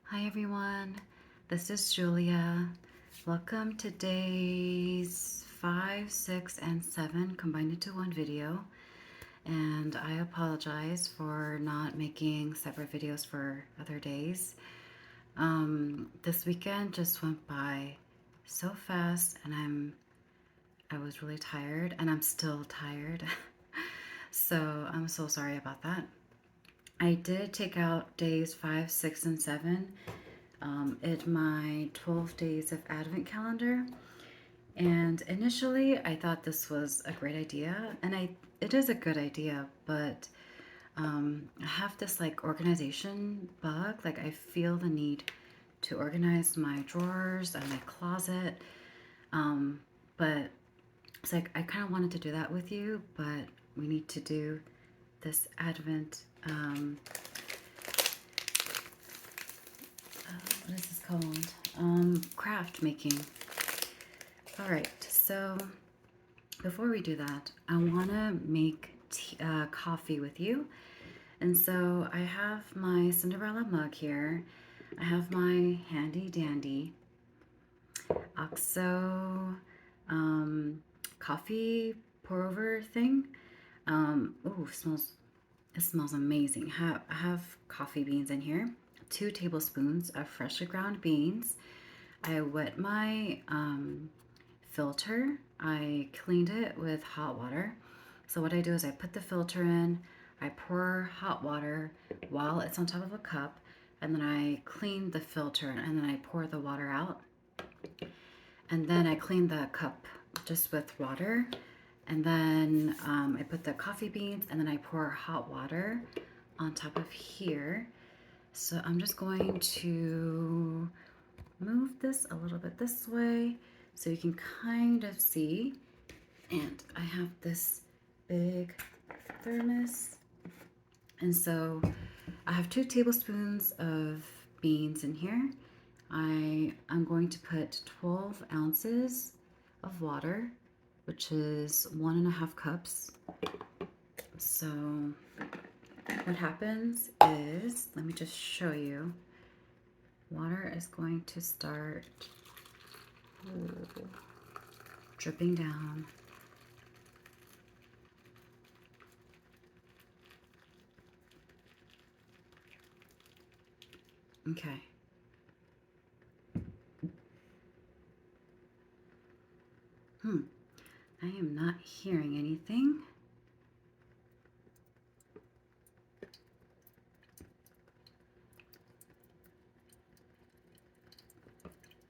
Hi everyone, this is Julia. Welcome to days 5, 6, and 7 combined into one video. And I apologize for not making separate videos for other days. This weekend just went by so fast and I was really tired and I'm still tired. So I'm so sorry about that. I did take out days 5, 6, and 7 in my 12 days of Advent calendar. And initially, I thought this was a great idea, and it is a good idea, but I have this like organization bug. Like I feel the need to organize my drawers and my closet, but it's like I kind of wanted to do that with you, but we need to do this Advent. What is this called? Craft making. All right, so before we do that, I want to make coffee with you. And so I have my Cinderella mug here. I have my handy dandy OXO coffee pour over thing. Oh, it smells amazing. I have coffee beans in here, 2 tablespoons of freshly ground beans. I wet my filter. I cleaned it with hot water. So what I do is I put the filter in, I pour hot water while it's on top of a cup, and then I clean the filter and then I pour the water out. And then I clean the cup just with water. And then I put the coffee beans and then I pour hot water on top of here. So I'm just going to move this a little bit this way so you can kind of see. And I have this big thermos. And so I have 2 tablespoons of beans in here. I'm going to put 12 ounces of water, which is 1.5 cups. So what happens is, let me just show you. Water is going to start dripping down. Okay. I am not hearing anything.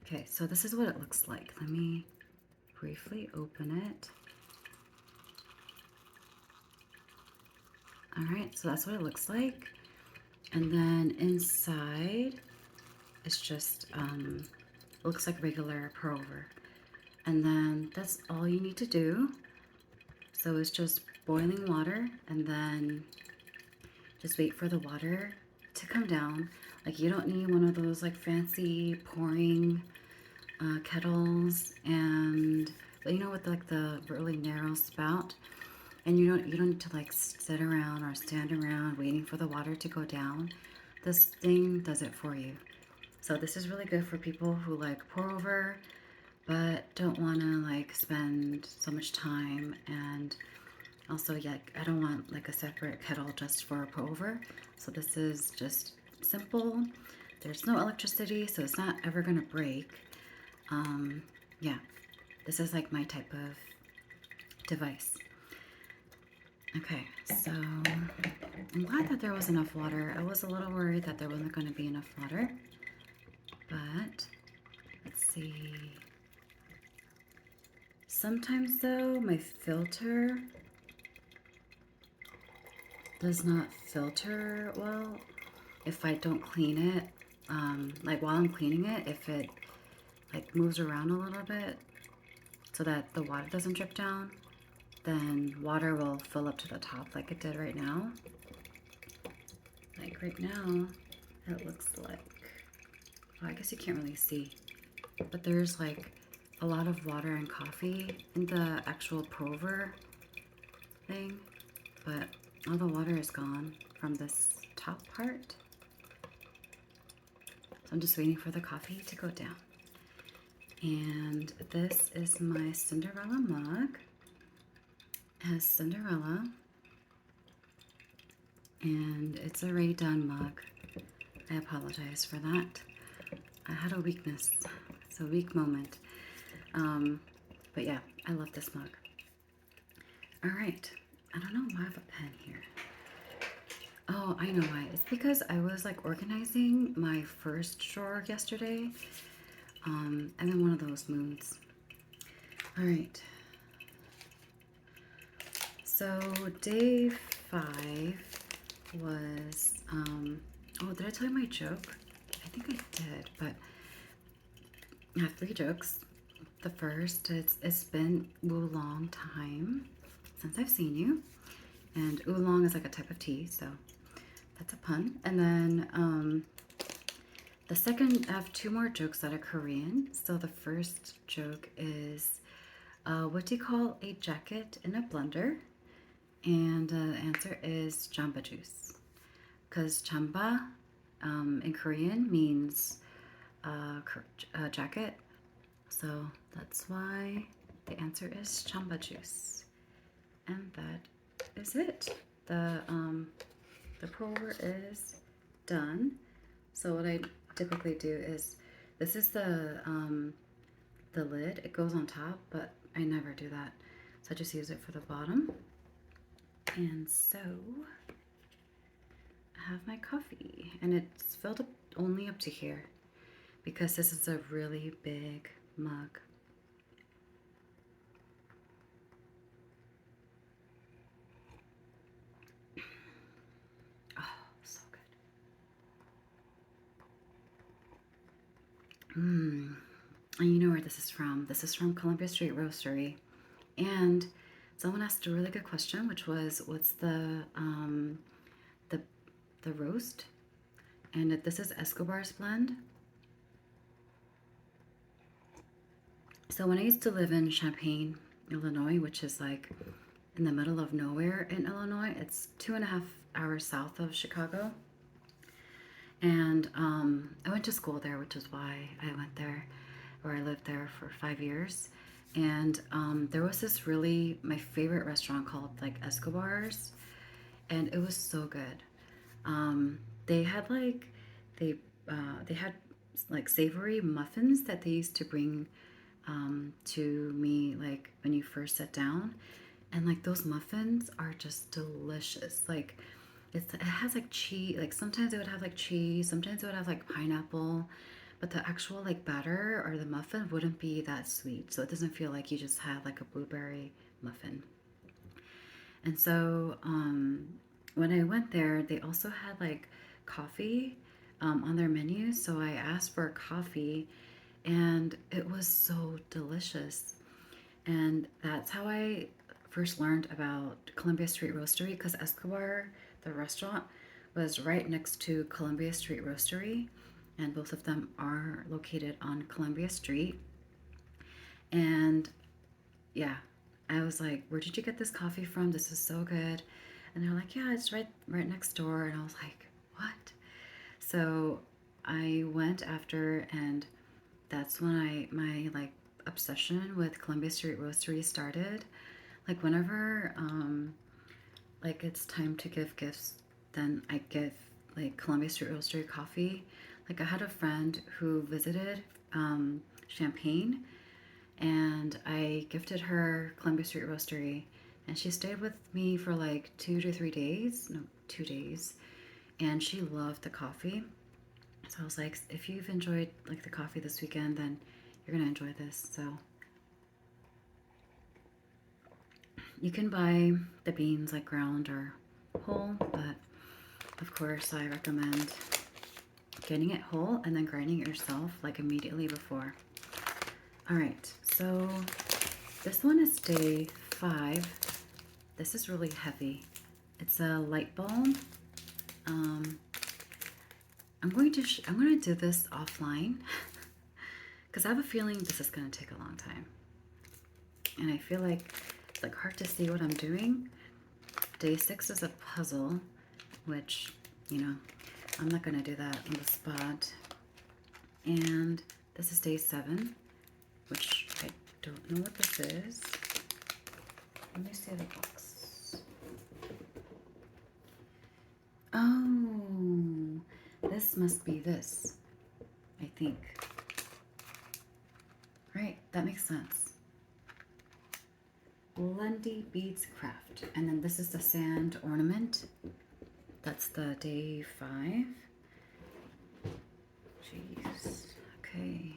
Okay, so this is what it looks like. Let me briefly open it. All right, so that's what it looks like. And then inside, it's just, looks like regular pour over. And then that's all you need to do. So it's just boiling water and then just wait for the water to come down. Like you don't need one of those like fancy pouring kettles and you know with like the really narrow spout, and you don't need to like sit around or stand around waiting for the water to go down. This thing does it for you. So this is really good for people who like pour over but don't want to like spend so much time, and also yeah, I don't want like a separate kettle just for a pour over. So this is just simple. There's no electricity, so it's not ever gonna break. Yeah, this is like my type of device. Okay, so I'm glad that there was enough water. I was a little worried that there wasn't going to be enough water, but let's see. Sometimes though, my filter does not filter well if I don't clean it. Like while I'm cleaning it, if it like moves around a little bit so that the water doesn't drip down, then water will fill up to the top like it did right now. Like right now, it looks like, well, I guess you can't really see, but there's like a lot of water and coffee in the actual pour over thing, but all the water is gone from this top part. So I'm just waiting for the coffee to go down. And this is my Cinderella mug. It has Cinderella. And it's a Ray Dunn mug. I apologize for that. I had a weakness. It's a weak moment. But yeah, I love this mug. All right. I don't know why I have a pen here. Oh, I know why. It's because I was like organizing my first drawer yesterday. I'm in one of those moods. All right. So day 5 was, oh, did I tell you my joke? I think I did, but I have 3 jokes. The first is, it's been a long time since I've seen you. And oolong is like a type of tea, so that's a pun. And then the second, I have 2 more jokes that are Korean. So the first joke is, what do you call a jacket in a blender? And the answer is jamba juice. Because jamba in Korean means jacket. So that's why the answer is jamba juice. And that is it. The pour is done. So what I typically do is, this is the lid. It goes on top, but I never do that. So I just use it for the bottom. And so I have my coffee, and it's filled up only up to here because this is a really big mug. Oh, so good. And you know where this is from. This is from Columbia Street Roastery. And someone asked a really good question, which was, what's the roast? And this is Escobar's blend. So when I used to live in Champaign, Illinois, which is like in the middle of nowhere in Illinois, it's 2.5 hours south of Chicago. And I went to school there, which is why I went there, or I lived there for 5 years. And there was this really, my favorite restaurant called like Escobar's, and it was so good. They had like, they had like savory muffins that they used to bring to me like when you first sit down, and like those muffins are just delicious. Like it has like cheese, like sometimes it would have like cheese, sometimes it would have like pineapple, but the actual like batter or the muffin wouldn't be that sweet, so it doesn't feel like you just had like a blueberry muffin. And so when I went there, they also had like coffee on their menu, so I asked for a coffee, and it was so delicious. And that's how I first learned about Columbia Street Roastery, because Escobar, the restaurant, was right next to Columbia Street Roastery, and both of them are located on Columbia Street. And yeah, I was like, "Where did you get this coffee from? This is so good." And they're like, "Yeah, it's right next door." And I was like, "What?" So I went after, and that's when my like obsession with Columbia Street Roastery started. Like whenever like it's time to give gifts, then I give like Columbia Street Roastery coffee. Like I had a friend who visited Champaign, and I gifted her Columbia Street Roastery, and she stayed with me for like 2 to 3 days, no, 2 days, and she loved the coffee. So I was like, if you've enjoyed like the coffee this weekend, then you're gonna enjoy this. So you can buy the beans like ground or whole, but of course I recommend getting it whole and then grinding it yourself like immediately before. All right, so this one is day 5. This is really heavy. It's a light balm. I'm going to do this offline because I have a feeling this is going to take a long time, and I feel like it's like hard to see what I'm doing. Day 6 is a puzzle, which, you know, I'm not going to do that on the spot. And this is day 7, which I don't know what this is. Let me see the box. Oh, this must be this, I think. Right, that makes sense. Lundy Beads Craft. And then this is the sand ornament. That's the day 5. Jeez. Okay.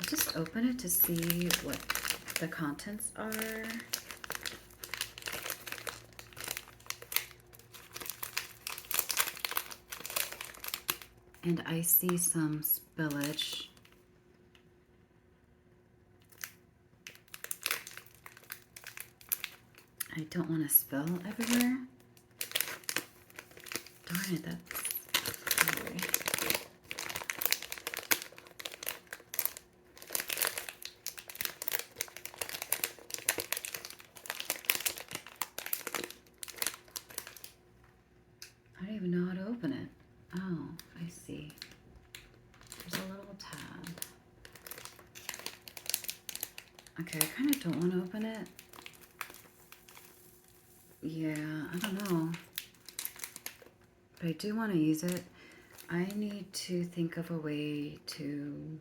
I'll just open it to see what the contents are. And I see some spillage. I don't want to spill everywhere. Darn it, that's scary. I don't even know how to open it. Oh, I see. There's a little tab. Okay, I kind of don't want to open it. Yeah, I don't know. But I do want to use it. I need to think of a way to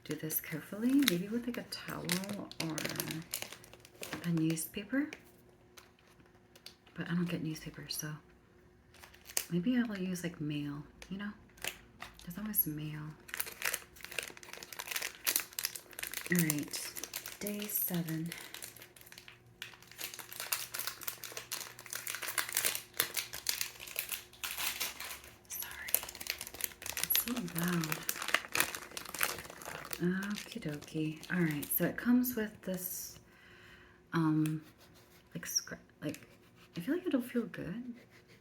do this carefully. Maybe with like a towel or a newspaper. But I don't get newspapers, so maybe I will use like mail, you know? There's always mail. Alright, day 7. So loud. Okie dokie. Alright, so it comes with this, like, I feel like it'll feel good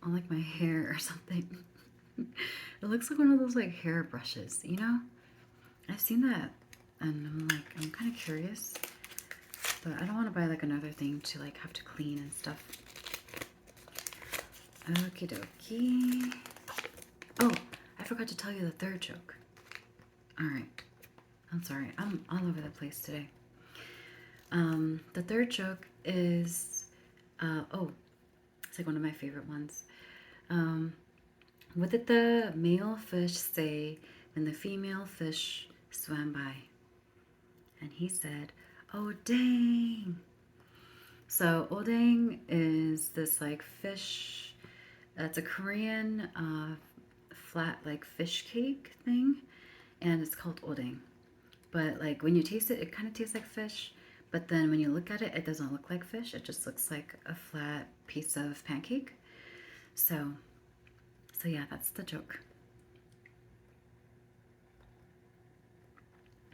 on like my hair or something. It looks like one of those like hair brushes, you know? I've seen that and I'm kind of curious, but I don't want to buy like another thing to like have to clean and stuff. Okie dokie. Oh, I forgot to tell you the third joke. Alright. I'm sorry. I'm all over the place today. The third joke is, it's like one of my favorite ones. What did the male fish say when the female fish swam by? And he said, "Oh, dang." So, odang is this like fish, it's a Korean flat like fish cake thing, and it's called odang. But like when you taste it, it kind of tastes like fish, but then when you look at it, it doesn't look like fish. It just looks like a flat piece of pancake. So yeah, that's the joke.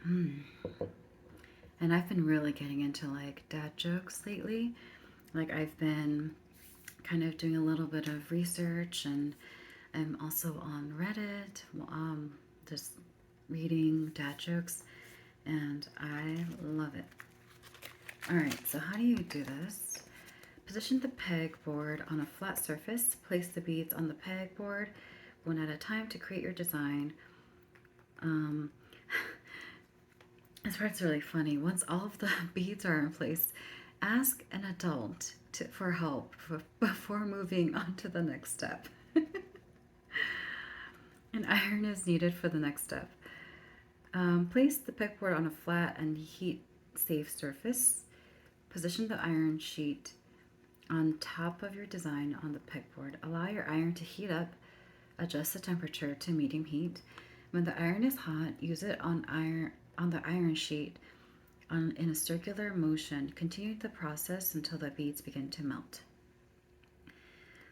And I've been really getting into like dad jokes lately. Like I've been kind of doing a little bit of research, and I'm also on Reddit, just reading dad jokes, and I love it. Alright, so how do you do this? Position the pegboard on a flat surface. Place the beads on the pegboard one at a time to create your design. This part's really funny. Once all of the beads are in place, ask an adult for help before moving on to the next step. An iron is needed for the next step. Place the pegboard on a flat and heat-safe surface. Position the iron sheet on top of your design on the pegboard. Allow your iron to heat up. Adjust the temperature to medium heat. When the iron is hot, use it on the iron sheet in a circular motion. Continue the process until the beads begin to melt.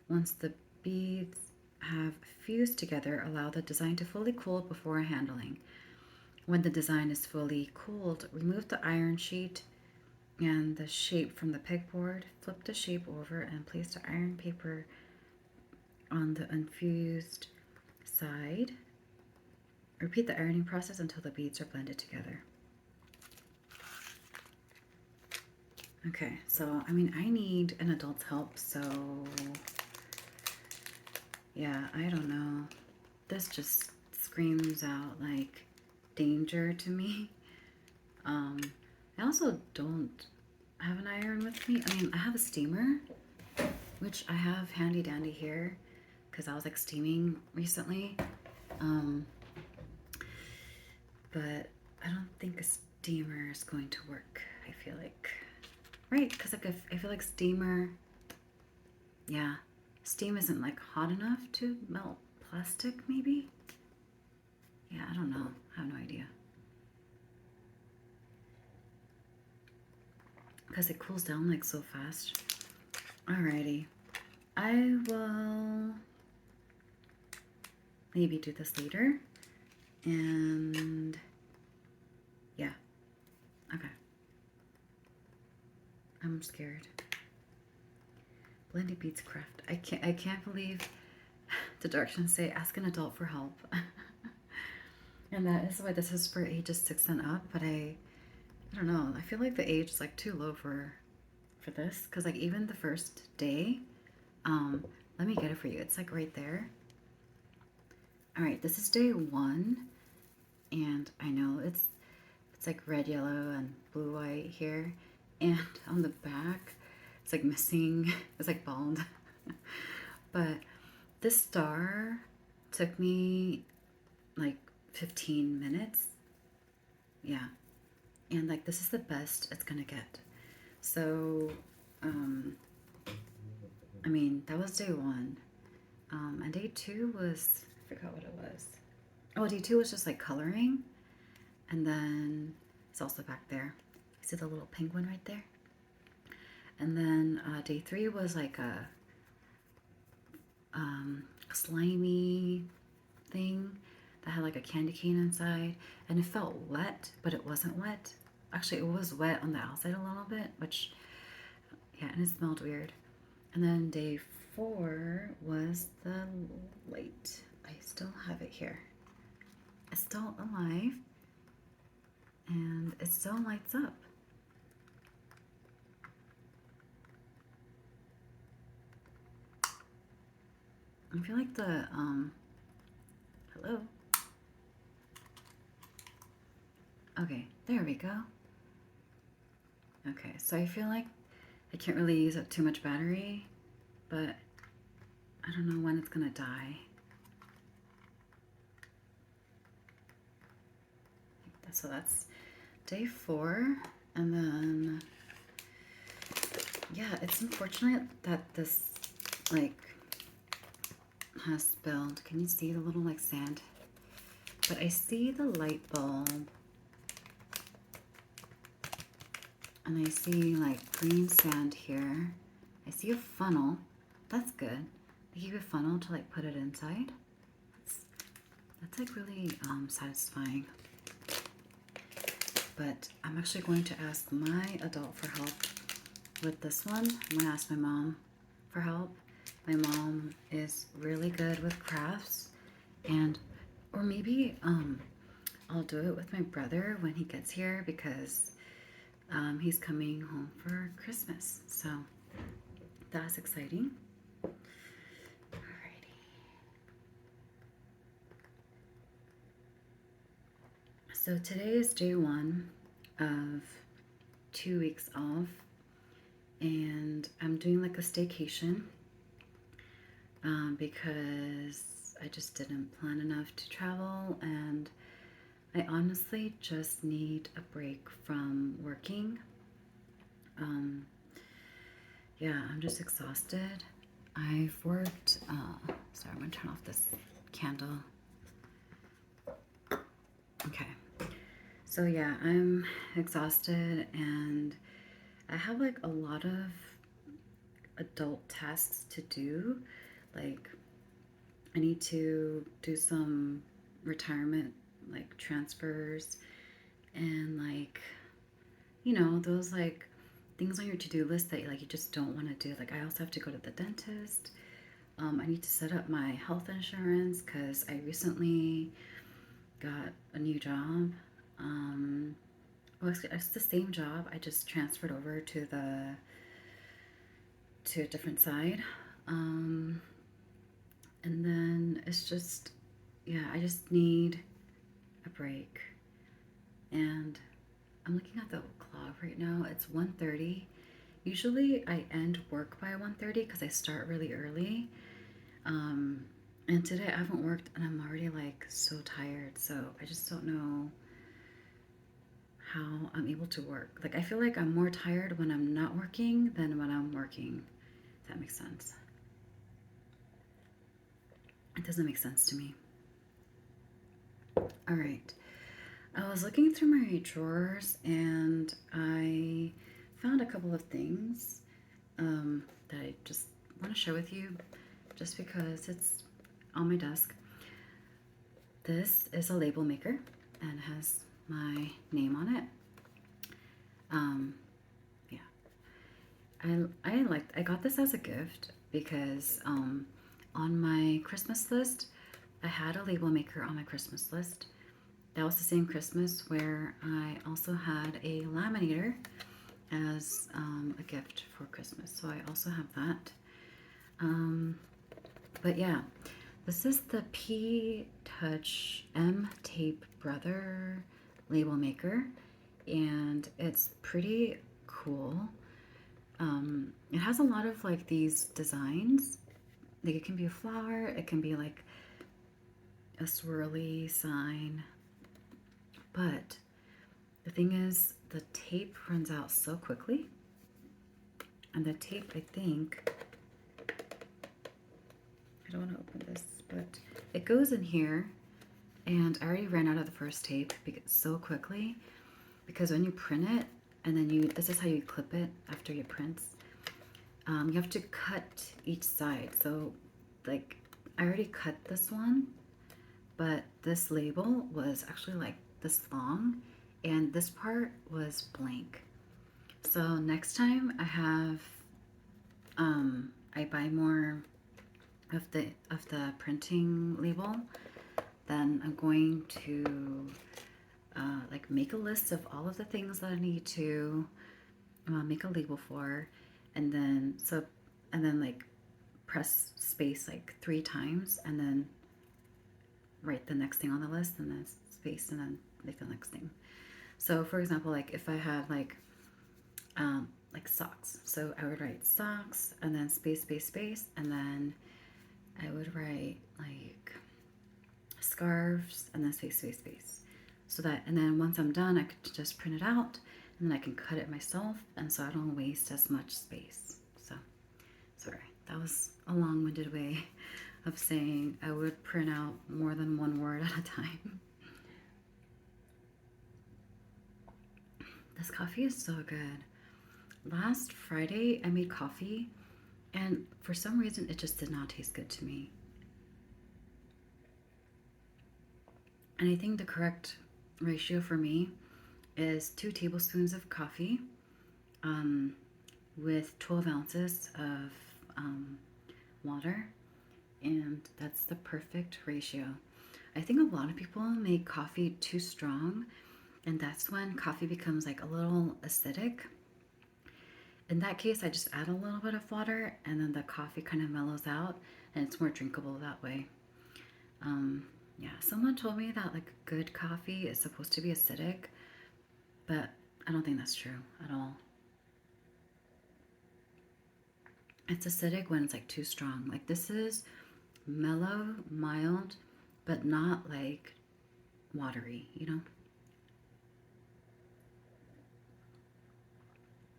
Once the beads have fused together, allow the design to fully cool before handling. When the design is fully cooled, remove the iron sheet and the shape from the pegboard. Flip the shape over and place the iron paper on the unfused side. Repeat the ironing process until the beads are blended together. Okay, so I mean, I need an adult's help, so yeah, I don't know. this just screams out like danger to me. I also don't have an iron with me. I mean, I have a steamer, which I have handy dandy here because I was like steaming recently. But I don't think a steamer is going to work. I feel like, right? Because like I feel like steamer, yeah, steam isn't like hot enough to melt plastic. Maybe. Yeah, I don't know. I have no idea. Because it cools down like so fast. Alrighty. I will maybe do this later. And yeah. Okay. I'm scared. Blending beats craft. I can't believe the directions say ask an adult for help. And that is why this is for ages 6 and up, but I don't know. I feel like the age is like too low for this because like even the first day, let me get it for you. It's like right there. All right, this is day 1, and I know it's like red, yellow, and blue, white here, and on the back, it's like missing. It's like bald, but this star took me like 15 minutes. Yeah, and like this is the best it's gonna get. So, I mean, that was day 1. And day 2 was, I forgot what it was. Oh, day 2 was just like coloring. And then it's also back there. See the little penguin right there? And then day 3 was like a slimy thing that had like a candy cane inside. And it felt wet, but it wasn't wet. Actually, it was wet on the outside a little bit, which, yeah, and it smelled weird. And then day 4 was the light. I still have it here. It's still alive. And it still lights up. I feel like the, hello? Okay, there we go. Okay, so I feel like I can't really use up too much battery, but I don't know when it's gonna die. So that's day 4, and then, yeah, it's unfortunate that this, like, has spilled. Can you see the little, like, sand? But I see the light bulb, and I see, like, green sand here. I see a funnel. That's good. They give you a funnel to, like, put it inside. That's like, really satisfying. But I'm actually going to ask my adult for help with this one. I'm going to ask my mom for help. My mom is really good with crafts, and or maybe I'll do it with my brother when he gets here because he's coming home for Christmas. So that's exciting. Alrighty. So today is day 1 of 2 weeks off, and I'm doing like a staycation because I just didn't plan enough to travel, and I honestly just need a break from working. Yeah, I'm just exhausted. I've worked, sorry, I'm gonna turn off this candle. Okay. So yeah, I'm exhausted, and I have like a lot of adult tasks to do. Like I need to do some retirement like transfers and like, you know, those like things on your to-do list that like you just don't want to do. Like I also have to go to the dentist. I need to set up my health insurance because I recently got a new job. Well, it's the same job. I just transferred over to a different side. And then it's just, yeah, I just need a break. And I'm looking at the clock right now. It's 1:30. Usually I end work by 1:30 because I start really early. Um, and today I haven't worked and I'm already like so tired. So I just don't know how I'm able to work. Like I feel like I'm more tired when I'm not working than when I'm working. If that makes sense. It doesn't make sense to me. All right. I was looking through my drawers and I found a couple of things that I just want to share with you just because it's on my desk. This is a label maker and has my name on it. Um, yeah, I got this as a gift because on my Christmas list, I had a label maker on my Christmas list. That was the same Christmas where I also had a laminator as a gift for Christmas. So I also have that. Um, but yeah, this is the P Touch M Tape Brother label maker, and it's pretty cool. It has a lot of like these designs. Like it can be a flower, it can be like a swirly sign, but the thing is, the tape runs out so quickly, and the tape, I think, I don't want to open this, but it goes in here, and I already ran out of the first tape so quickly because when you print it, and then this is how you clip it after you print. You have to cut each side. So, like, I already cut this one, but this label was actually like this long, and this part was blank. So next time I buy more of the printing label, then I'm going to like make a list of all of the things that I need to make a label for, and then like press space like 3 times, and then write the next thing on the list, and then space, and then make the next thing. So for example, like if I had like socks, so I would write socks and then space space space, and then I would write like scarves and then space space space. So that, and then once I'm done, I could just print it out and then I can cut it myself, and so I don't waste as much space. So sorry, that was a long-winded way of saying I would print out more than one word at a time. This coffee is so good. Last Friday, I made coffee, and for some reason, it just did not taste good to me. And I think the correct ratio for me is 2 tablespoons of coffee with 12 ounces of water, and that's the perfect ratio. I think a lot of people make coffee too strong, and that's when coffee becomes like a little acidic. In that case, I just add a little bit of water, and then the coffee kind of mellows out, and it's more drinkable that way. Yeah, someone told me that like good coffee is supposed to be acidic, but I don't think that's true at all. It's acidic when it's like too strong. Like this is mellow, mild, but not like watery, you know?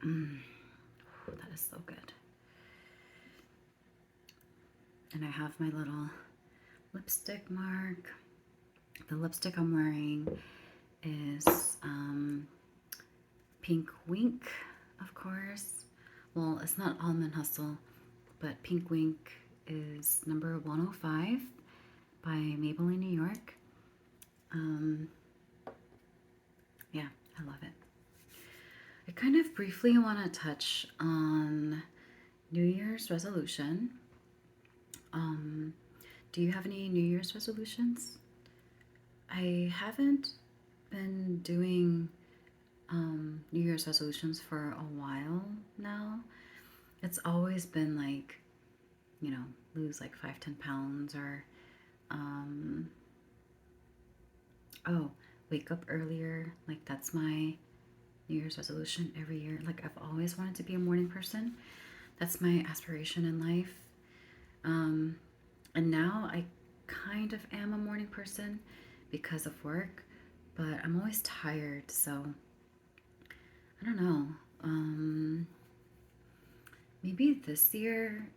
Mmm, that is so good. And I have my little lipstick mark. The lipstick I'm wearing is Pink Wink, of course. Well, it's not Almond Hustle, but Pink Wink is number 105 by Maybelline, New York. Yeah, I love it. I kind of briefly want to touch on New Year's resolution. Do you have any New Year's resolutions? I haven't been doing New Year's resolutions for a while now. It's always been like, lose like 5, 10 pounds, or Oh, wake up earlier. Like that's my New Year's resolution every year. Like I've always wanted to be a morning person. That's my aspiration in life. Um, and now I kind of am a morning person because of work, but I'm always tired. So I don't know. Um, Maybe this year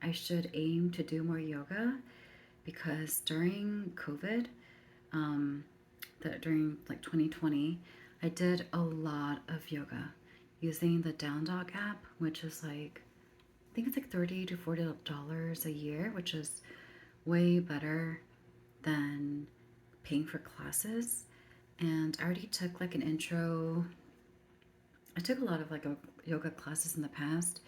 I should aim to do more yoga because during COVID, um, during like 2020, I did a lot of yoga using the Down Dog app, which is like I think it's like $30 to $40 a year, which is way better than paying for classes. And I already took like an intro. I took a lot of like yoga classes in the past,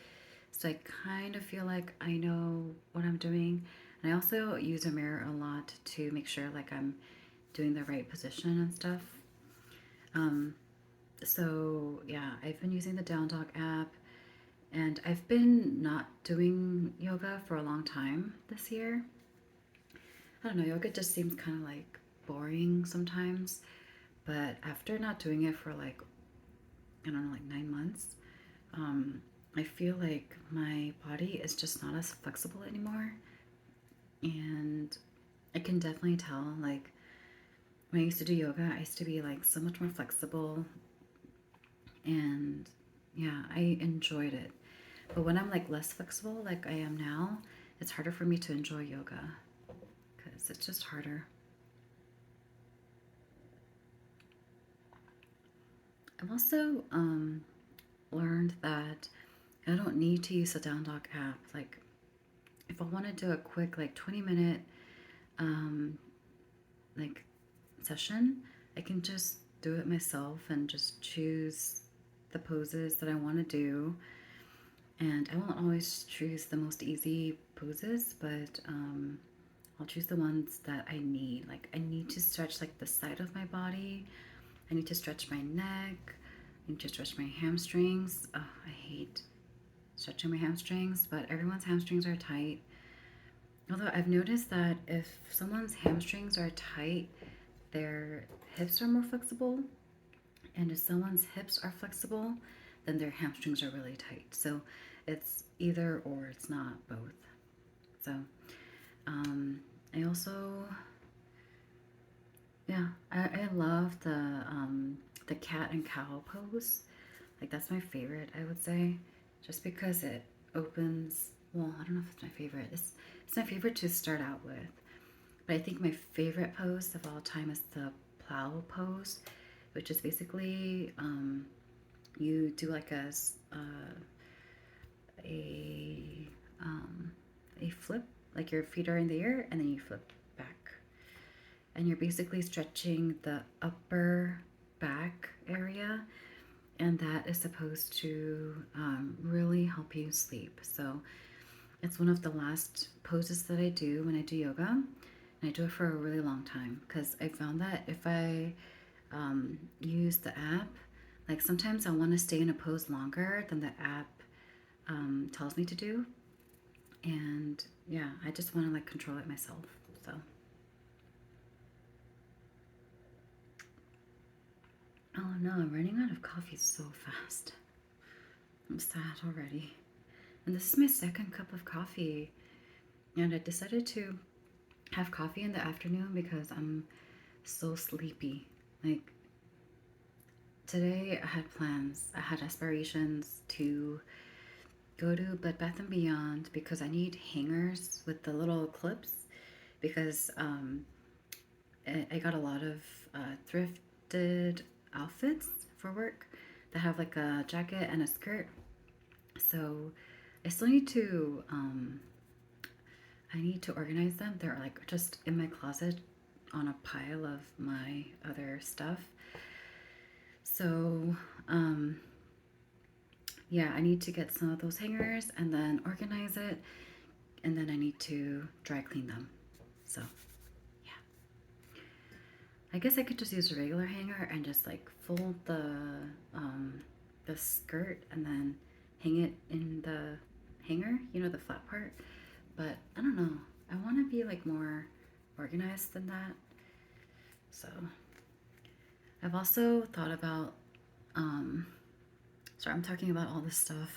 so I kind of feel like I know what I'm doing. And I also use a mirror a lot to make sure like I'm doing the right position and stuff. Um, so yeah, I've been using the Down Dog app, and I've been not doing yoga for a long time this year. I don't know, yoga just seems kind of like boring sometimes. But after not doing it for like, I don't know, like 9 months, um, I feel like my body is just not as flexible anymore. And I can definitely tell, like, when I used to do yoga, I used to be like so much more flexible. And yeah, I enjoyed it. But when I'm like less flexible, like I am now, it's harder for me to enjoy yoga because it's just harder. I've also learned that I don't need to use the Down Dog app. Like, if I want to do a quick, like 20-minute, um, like session, I can just do it myself and just choose the poses that I want to do. And I won't always choose the most easy poses, but I'll choose the ones that I need. Like, I need to stretch like the side of my body. I need to stretch my neck. I need to stretch my hamstrings. Oh, I hate stretching my hamstrings, but everyone's hamstrings are tight. Although I've noticed that if someone's hamstrings are tight, their hips are more flexible, and if someone's hips are flexible, then their hamstrings are really tight. So it's either or, it's not both. So um, I also, yeah, I love the cat and cow pose. Like that's my favorite, I would say, just because it opens. Well, I don't know if it's my favorite. It's my favorite to start out with, but I think my favorite pose of all time is the plow pose, which is basically you do like a um, a flip, like your feet are in the air and then you flip back, and you're basically stretching the upper back area, and that is supposed to really help you sleep. So it's one of the last poses that I do when I do yoga, and I do it for a really long time because I found that if I use the app, like sometimes I want to stay in a pose longer than the app tells me to do, and yeah, I just want to like control it myself. So, oh no, I'm running out of coffee so fast. I'm sad already. And this is my second cup of coffee, and I decided to have coffee in the afternoon because I'm so sleepy. Like today, I had plans, I had aspirations to go to Bed Bath and Beyond because I need hangers with the little clips because I got a lot of thrifted outfits for work that have like a jacket and a skirt. So I still need to I need to organize them. They're like just in my closet on a pile of my other stuff. So yeah, I need to get some of those hangers and then organize it, and then I need to dry clean them. So yeah, I guess I could just use a regular hanger and just like fold the skirt and then hang it in the hanger, you know, the flat part. But I don't know. I want to be like more organized than that. So I've also thought about, sorry, I'm talking about all this stuff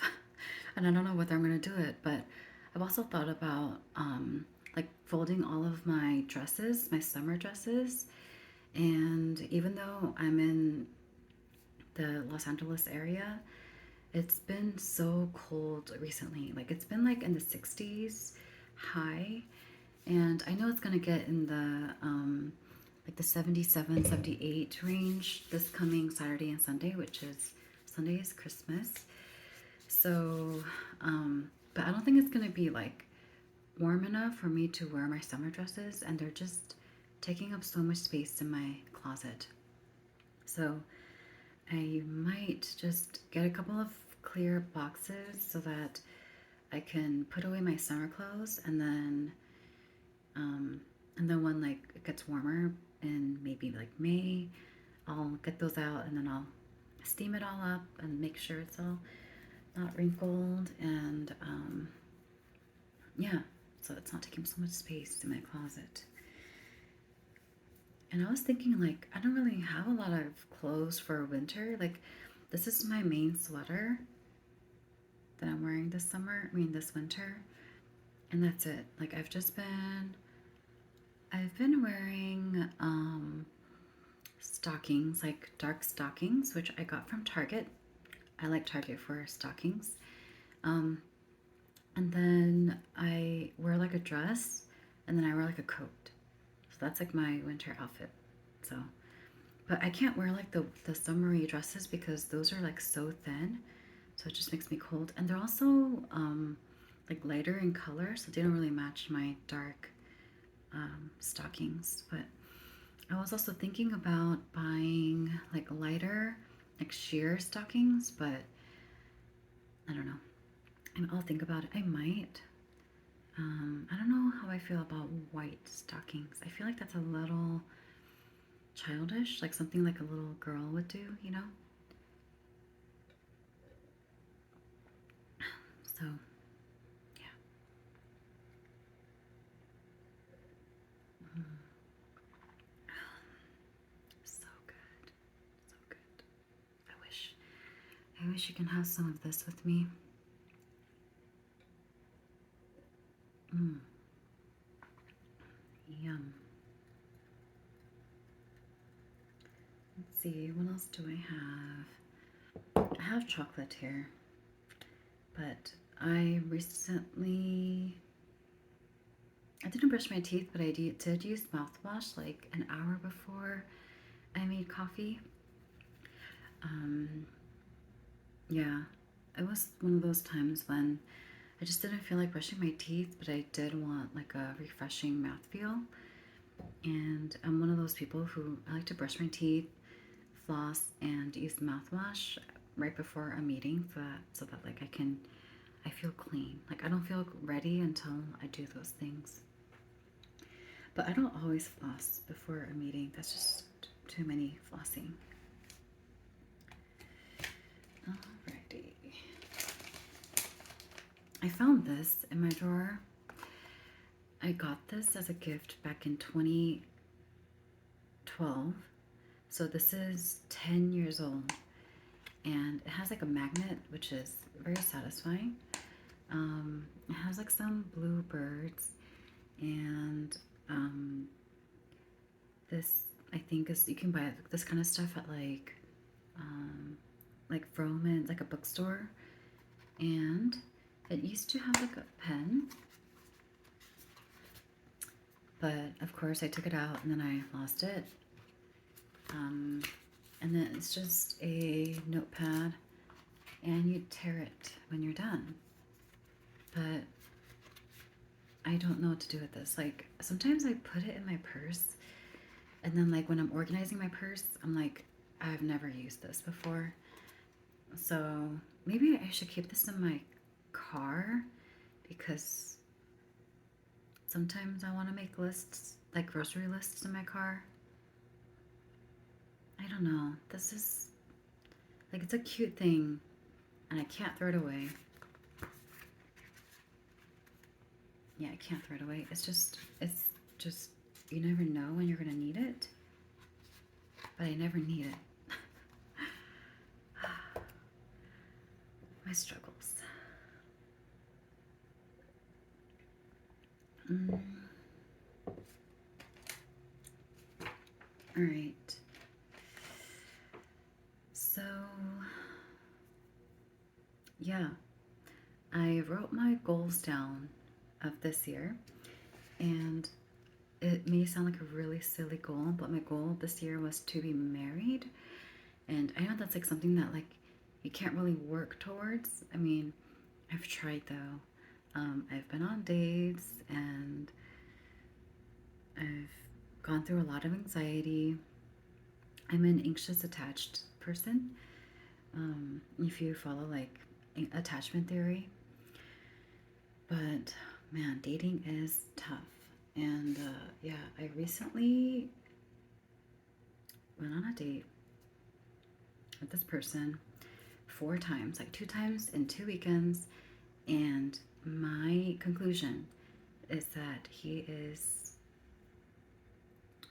and I don't know whether I'm going to do it, but I've also thought about like folding all of my dresses, my summer dresses. And even though I'm in the Los Angeles area, it's been so cold recently. Like it's been like in the 60s high, and I know it's gonna get in the like the 77, 78 range this coming Saturday and Sunday, which is Sunday is Christmas. So, but I don't think it's gonna be like warm enough for me to wear my summer dresses, and they're just taking up so much space in my closet. So I might just get a couple of clear boxes so that I can put away my summer clothes, um, and then when like it gets warmer in maybe like May, I'll get those out and then I'll steam it all up and make sure it's all not wrinkled and yeah, so it's not taking so much space in my closet. And I was thinking, like, I don't really have a lot of clothes for winter. Like, this is my main sweater that I'm wearing this summer, I mean, this winter. And that's it. Like, I've been wearing stockings, like dark stockings, which I got from Target. I like Target for stockings. Um, and then I wear like a dress, and then I wear like a coat. So that's like my winter outfit. So, but I can't wear like the summery dresses because those are like so thin. So it just makes me cold. And they're also like lighter in color, so they don't really match my dark stockings. But I was also thinking about buying like lighter, like sheer stockings, but I don't know. And I'll think about it. I might. I don't know how I feel about white stockings. I feel like that's a little childish, like something like a little girl would do, you know? So, yeah. Mm, so good. So good. I wish you can have some of this with me. Mm, yum. Let's see, what else do I have? I have chocolate here, but I didn't brush my teeth, but I did use mouthwash like an hour before I made coffee. Um, yeah, it was one of those times when I just didn't feel like brushing my teeth, but I did want like a refreshing mouthfeel. And I'm one of those people who I like to brush my teeth, floss, and use mouthwash right before a meeting so that like I feel clean. Like I don't feel ready until I do those things. But I don't always floss before a meeting. That's just too many flossing. Alrighty. I found this in my drawer. I got this as a gift back in 2012. So this is 10 years old. And it has like a magnet, which is very satisfying. It has like some blue birds. And this, I think, is you can buy this kind of stuff at like Vroman's, like a bookstore. And it used to have like a pen, but of course I took it out and then I lost it. And then it's just a notepad, and you tear it when you're done. But I don't know what to do with this. Like sometimes I put it in my purse, and then like when I'm organizing my purse, I'm like, I've never used this before. So maybe I should keep this in my car because sometimes I want to make lists, like grocery lists in my car. I don't know. This is like it's a cute thing and I can't throw it away. Yeah, I can't throw it away. It's just you never know when you're gonna need it. but I never need it. My struggles. Mm. All right. So, yeah, I wrote my goals down of this year, and it may sound like a really silly goal, but my goal this year was to be married. And I know that's like something that like you can't really work towards. I mean, I've tried though. I've been on dates and I've gone through a lot of anxiety. I'm an anxious attached person. If you follow like attachment theory, but man, dating is tough. And yeah, I recently went on a date with this person 4 times, like 2 times in 2 weekends. And my conclusion is that he is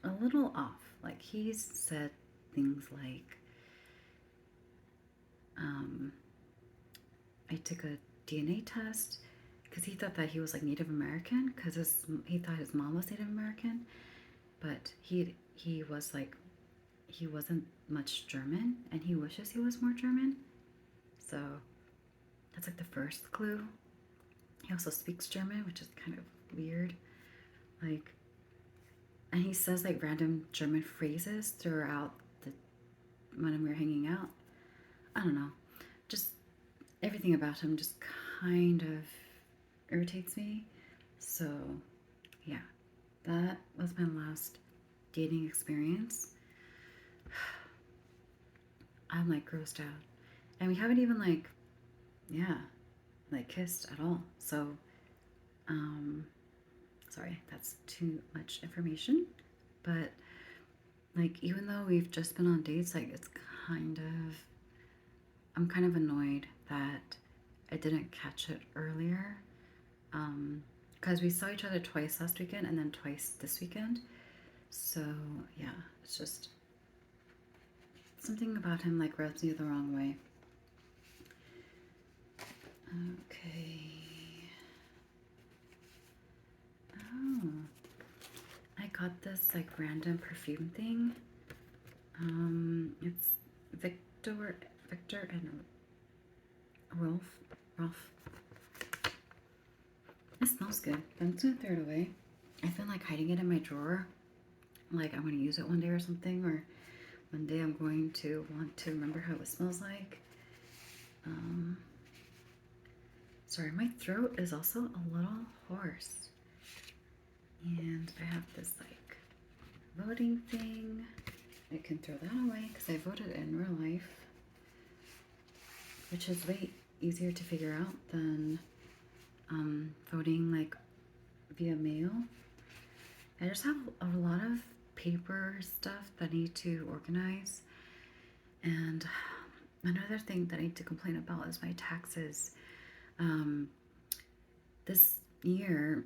a little off. Like he's said things like, I took a DNA test because he thought that he was like Native American because he thought his mom was Native American, but he was like he wasn't much German and he wishes he was more German. So that's like the first clue. He also speaks German, which is kind of weird. Like, and he says like random German phrases throughout the when we were hanging out. I don't know. Just everything about him just kind of irritates me. So, yeah, that was my last dating experience. I'm like grossed out. And we haven't even like, yeah, like kissed at all. So, sorry, that's too much information. But like, even though we've just been on dates, like, it's kind of, I'm kind of annoyed that I didn't catch it earlier. Because we saw each other twice last weekend and then twice this weekend. So, yeah, it's just something about him like rubs me the wrong way. Okay. Oh, I got this like random perfume thing. It's Victor and Rolf. It smells good. I'm just gonna throw it away. I feel like hiding it in my drawer. Like I'm gonna use it one day or something, or one day I'm going to want to remember how it smells like. Sorry, my throat is also a little hoarse. And I have this like voting thing. I can throw that away because I voted in real life, which is way easier to figure out than voting like via mail. I just have a lot of paper stuff that I need to organize. And another thing that I need to complain about is my taxes. This year,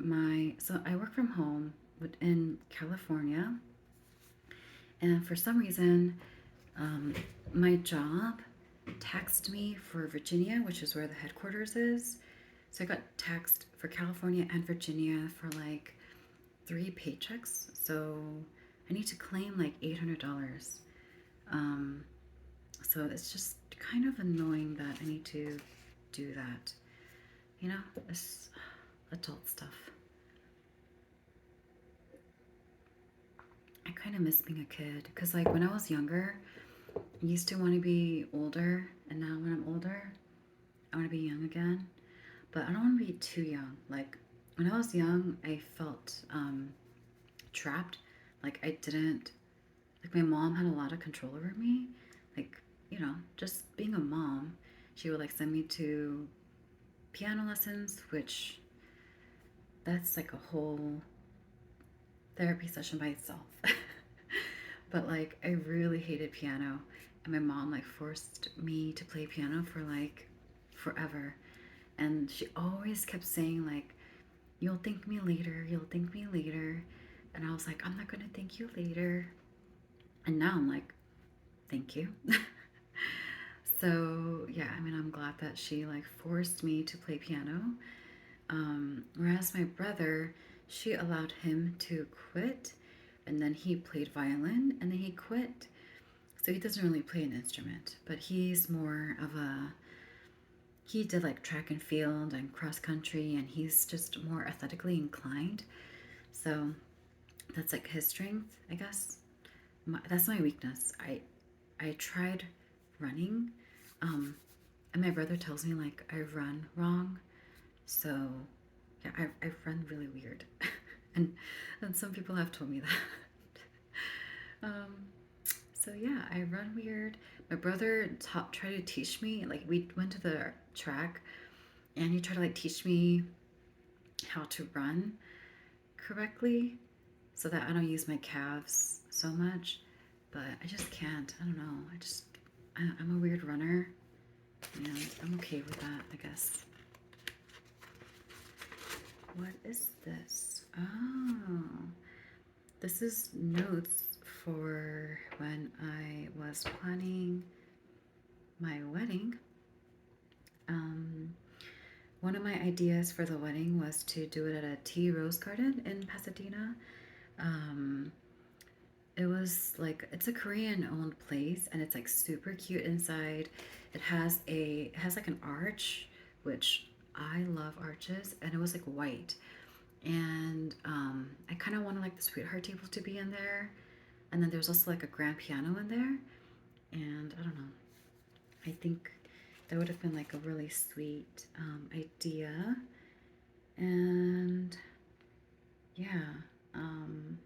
so I work from home in California, and for some reason, my job taxed me for Virginia, which is where the headquarters is. So I got taxed for California and Virginia for like 3 paychecks. So I need to claim like $800. So it's just kind of annoying that I need to do that. You know, it's adult stuff. I kind of miss being a kid because like when I was younger, I used to want to be older, and now when I'm older, I want to be young again. But I don't want to be too young. Like when I was young, I felt trapped. Like I didn't, like my mom had a lot of control over me. Like, you know, just being a mom, she would like send me to piano lessons, which that's like a whole therapy session by itself. But like I really hated piano, and my mom like forced me to play piano for like forever. And she always kept saying like, you'll thank me later, you'll thank me later. And I was like, I'm not gonna thank you later. And now I'm like, Thank you. So yeah, I mean, I'm glad that she like forced me to play piano. Whereas my brother, she allowed him to quit, and then he played violin, and then he quit. So he doesn't really play an instrument, but he's more of a he did like track and field and cross country, and he's just more athletically inclined. So that's like his strength, I guess. That's my weakness. I tried running, um, and my brother tells me like I run wrong. So yeah, I run really weird, and some people have told me that. So yeah, I run weird. My brother tried to teach me. Like we went to the track, and he tried to like teach me how to run correctly, so that I don't use my calves so much. But I just can't. I don't know. I'm a weird runner, and I'm okay with that, I guess. What is this? Oh, this is notes for when I was planning my wedding. Um, One of my ideas for the wedding was to do it at a tea rose garden in Pasadena. Um, it was like it's a Korean owned place, and it's like super cute inside. It has like an arch, which I love arches, and it was like white. And I kind of wanted like the sweetheart table to be in there, and then there's also like a grand piano in there. And I don't know. I think that would have been like a really sweet idea. And yeah, um,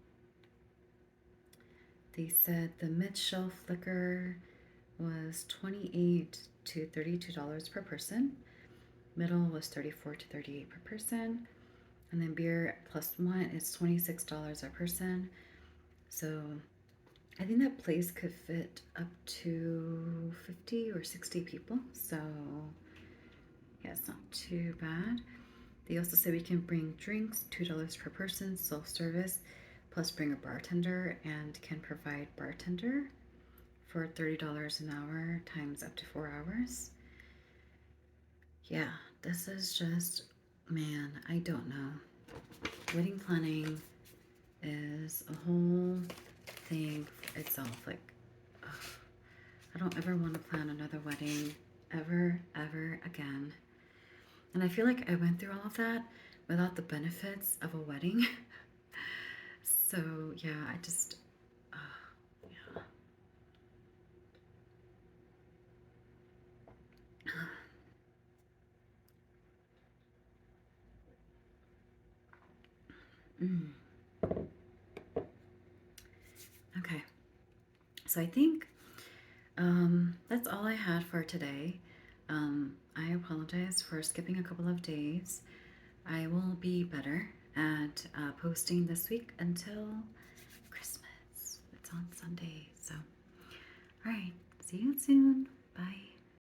they said the mid shelf liquor was $28 to $32 per person. Middle was 34 to 38 per person. And then beer plus one is $26 a person. So I think that place could fit up to 50 or 60 people. So yeah, it's not too bad. They also say we can bring drinks, $2 per person, self service, plus bring a bartender, and can provide bartender for $30 an hour times up to 4 hours. Yeah, this is just, man, I don't know. Wedding planning is a whole thing itself. Like, ugh, I don't ever want to plan another wedding ever again. And I feel like I went through all of that without the benefits of a wedding. So yeah, I just, yeah. Mm. Okay, so I think that's all I had for today. I apologize for skipping a couple of days. I will be better at posting this week until Christmas. It's on Sunday. So, all right, see you soon. Bye.